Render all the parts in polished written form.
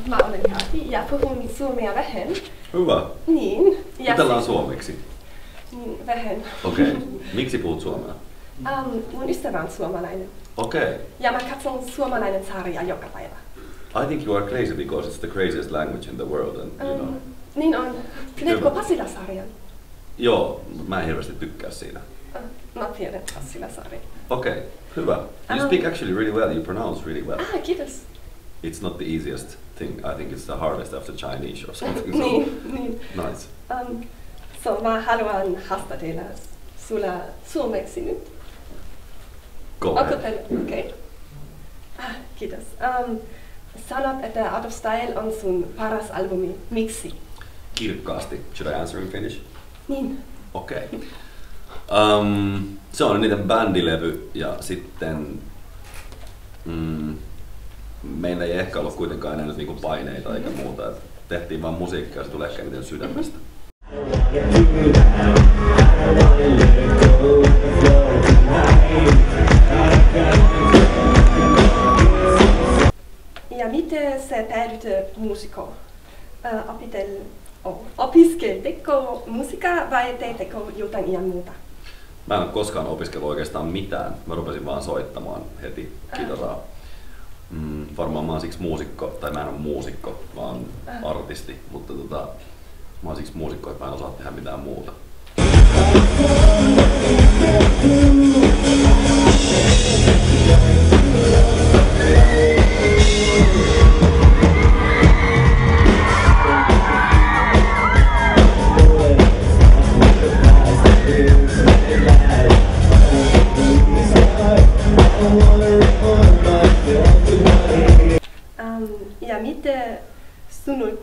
Mä olen Kati ja puhun suomea vähän. Hyvä. Niin. Jutellaan suomeksi. Niin, vähän. Okei. Miksi puhut suomea? Mun ystävä on suomalainen. Okei. Ja mä katson suomalainen sarja joka päivä. I think you are crazy because it's the craziest language in the world and you know. Niin on. Tiedätkö Pasila-sarjan? Joo, mä en hirveästi tykkää siinä. Mä tiedän Pasila-sarjan. Okei, hyvä. You speak actually really well, you pronounce really well. Kiitos. It's not the easiest thing, I think it's the hardest after Chinese or something. So. niin. Nice. So mä haluan haastatella sulla suomeksi nyt. Go ahead. Okei. Kiitos. Sanot, että Out of Style on sun paras albumi. Miksi? Kirkkaasti. Should I answer in Finnish? Niin. Okei. Se on niiden bändilevy ja sitten meillä ei ehkä ollut kuitenkaan enää nyt niinku paineita eikä muuta. Tehtiin vaan musiikkia ja se tulee ehkä eniten sydämestä. Ja miten sä päädyt muusikkoon? Opiskelteko musiikkaa vai teetkö jotain ihan muuta? Mä en ole koskaan opiskellut oikeastaan mitään. Mä rupesin vaan soittamaan heti kitaraa. Varmaan mä oon siksi muusikko, tai mä en ole muusikko, vaan artisti, mutta mä oon siksi muusikko, että mä en osaa tehdä mitään muuta. Ja miten sun...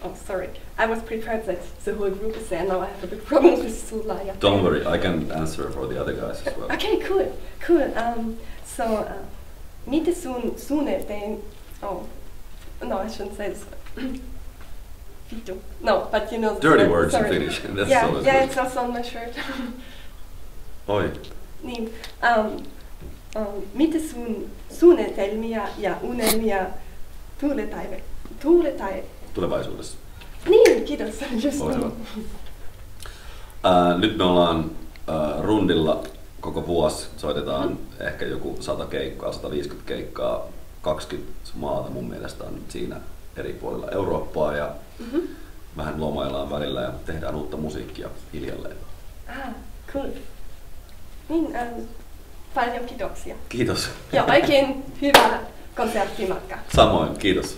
Oh, sorry. I was prepared that the whole group is there. Now I have a big problem with sulla. Don't worry, I can answer for the other guys as well. Okay, cool. So, miten sun suunniteltiin... Oh, no, I shouldn't say this. Vittu. No, but you know... Dirty words sorry. in Finnish. That's yeah, it's also on my shirt. Oi. Niin. Miten sun suunnitelmia ja unelmia Tulevaisuudessa. Niin, kiitos. Just nyt me ollaan rundilla koko vuosi. Soitetaan ehkä joku 100 keikkaa, 150 keikkaa. 20 maata mun mielestä on nyt siinä eri puolilla Eurooppaa ja vähän lomaillaan välillä ja tehdään uutta musiikkia hiljalleen. Cool. Niin, paljon kiitoksia. Kiitos. Ja oikein hyvä konserttimatka. Samoin, kiitos.